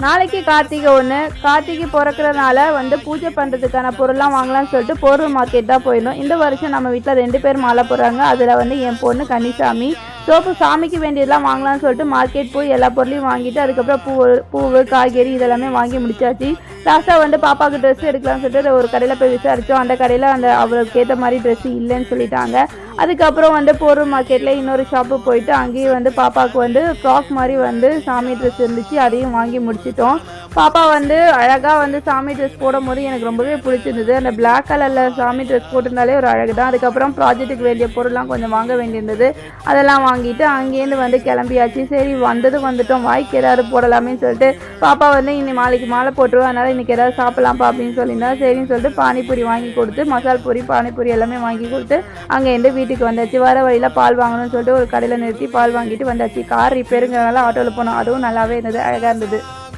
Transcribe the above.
நாளைக்கு கார்த்திகை 1. கார்த்திகை பிறக்கிறனால பூஜை பண்ணுறதுக்கான பொருள்லாம் வாங்கலாம்னு சொல்லிட்டு போரூர் மார்க்கெட் தான் போயிடணும். இந்த வருஷம் நம்ம வீட்டில் 2 பேர் மாலை போடுறாங்க. அதில் என் பொண்ணு கன்னிசாமி. சோப்பு சாமிக்கு வேண்டியதெல்லாம் வாங்கலாம்னு சொல்லிட்டு மார்க்கெட் போய் எல்லா பொருளையும் வாங்கிட்டு அதுக்கப்புறம் பூவு காய்கறி இதெல்லாமே வாங்கி முடிச்சாச்சு. லாஸ்ட்டாக பாப்பாவுக்கு ட்ரெஸ் எடுக்கலாம்னு சொல்லிட்டு ஒரு கடையில் போய் விசாரித்தோம். அந்த கடையில் அவளுக்கு ஏற்ற மாதிரி ட்ரெஸ்ஸு இல்லைன்னு சொல்லிட்டாங்க. அதுக்கப்புறம் போரூர் மார்க்கெட்டில் இன்னொரு ஷாப்பு போயிட்டு அங்கேயும் பாப்பாவுக்கு ஃப்ராக் மாதிரி சாமி ட்ரெஸ் இருந்துச்சு. அதையும் வாங்கி முடிச்சிட்டோம். பாப்பா அழகாக சாமி ட்ரெஸ் போடும்போது எனக்கு ரொம்பவே பிடிச்சிருந்தது. அந்த பிளாக் கலரில் சாமி ட்ரெஸ் போட்டிருந்தாலே ஒரு அழகு தான். அதுக்கப்புறம் ப்ராஜெக்ட்டுக்கு வேண்டிய பொருள்லாம் கொஞ்சம் வாங்க வேண்டியிருந்தது. அதெல்லாம் வாங்கிட்டு அங்கேருந்து கிளம்பியாச்சு. சரி வந்துட்டோம், வாய்க்கு ஏதாவது போடலாமேன்னு சொல்லிட்டு பாப்பா இன்னி நாளைக்கு மாலை போட்டுருவோம், அதனால் இன்றைக்கி ஏதாவது சாப்பிட்லாம்ப்பா அப்படின்னு சொல்லியிருந்தா சரின்னு சொல்லிட்டு பானிபூரி வாங்கி கொடுத்து மசால் பூரி பானிபூரி எல்லாமே வாங்கி கொடுத்து அங்கேருந்து வீட்டுக்கு வந்தாச்சு. வர வழியில் பால் வாங்கணும்னு சொல்லிட்டு ஒரு கடையில் நிறுத்தி பால் வாங்கிட்டு வந்தாச்சு. கார் ரிப்பேருங்கிறனால ஆட்டோவில் போனோம். அதுவும் நல்லாவே இருந்தது, அழகாக இருந்தது.